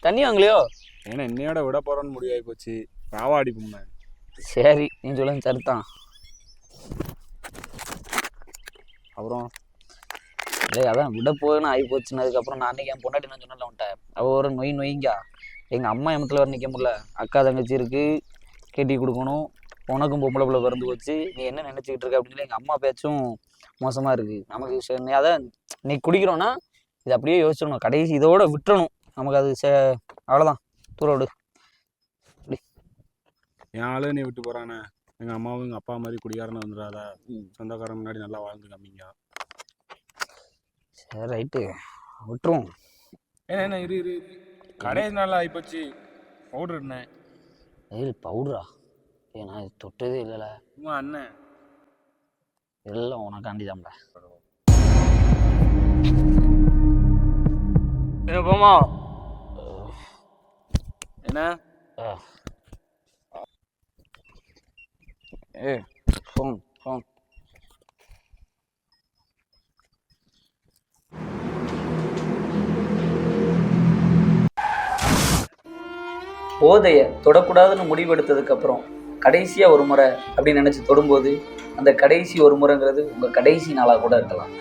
தண்ணி வாங்கலையோ? ஏன்னா என்னையோட விட போறோன்னு முடிவாகி போச்சு. ராவாடி பொம்மை. சரி, நீ சொல்லுங்க சரிதான். அப்புறம் இல்லை, அதான் விட போகணும்னு ஆகி போச்சுன்னு. அதுக்கப்புறம் நான் அன்னைக்கு என் பொண்டாட்டி நான் சொன்னல உன்ட்ட, அவள் ஒரு நொய்ங்கா எங்கள் அம்மா எமத்தில் வர நிற்க முடியல. அக்கா தங்கச்சி இருக்கு, கட்டி கொடுக்கணும், உனக்கும் பொம்பளை பிள்ளை பிறந்து போச்சு, நீ என்ன நினச்சிக்கிட்டு இருக்க அப்படின்னு சொல்லி எங்கள் அம்மா பேச்சும் மோசமாக இருக்குது நமக்கு. அதான் நீ குடிக்கிறோன்னா இது அப்படியே யோசிச்சிடணும், கடைசி இதோட விட்டுறணும் நமக்கு. அது அவ்வளோதான், தூர விடு. என் ஆளு நீ விட்டு போறானே, எங்கள் அம்மாவும் எங்கள் அப்பா மாதிரி குடிகாரன்னு வந்துடாதா, சொந்தக்காரன் முன்னாடி நல்லா வாழ்ந்து காமிங்க. சரி ரைட்டு, விட்டுருவோம். என்ன இரு இரு, கடைசி நாள் ஆகிப்போச்சு. பவுடர் என்ன? பவுடரா? ஏன்னா இது தொட்டதே இல்லைல்ல. அண்ணன் இல்லை, உனக்காண்டி தான்ல. போமா என்ன? Phone phone. போதையை தொடக்கூடாதுன்னு முடிவெடுத்ததுக்கப்புறம் கடைசியாக ஒரு முறை அப்படின்னு நினச்சி தொடும்போது அந்த கடைசி ஒரு முறைங்கிறது உங்கள் கடைசி நாளாக கூட இருக்கலாம்.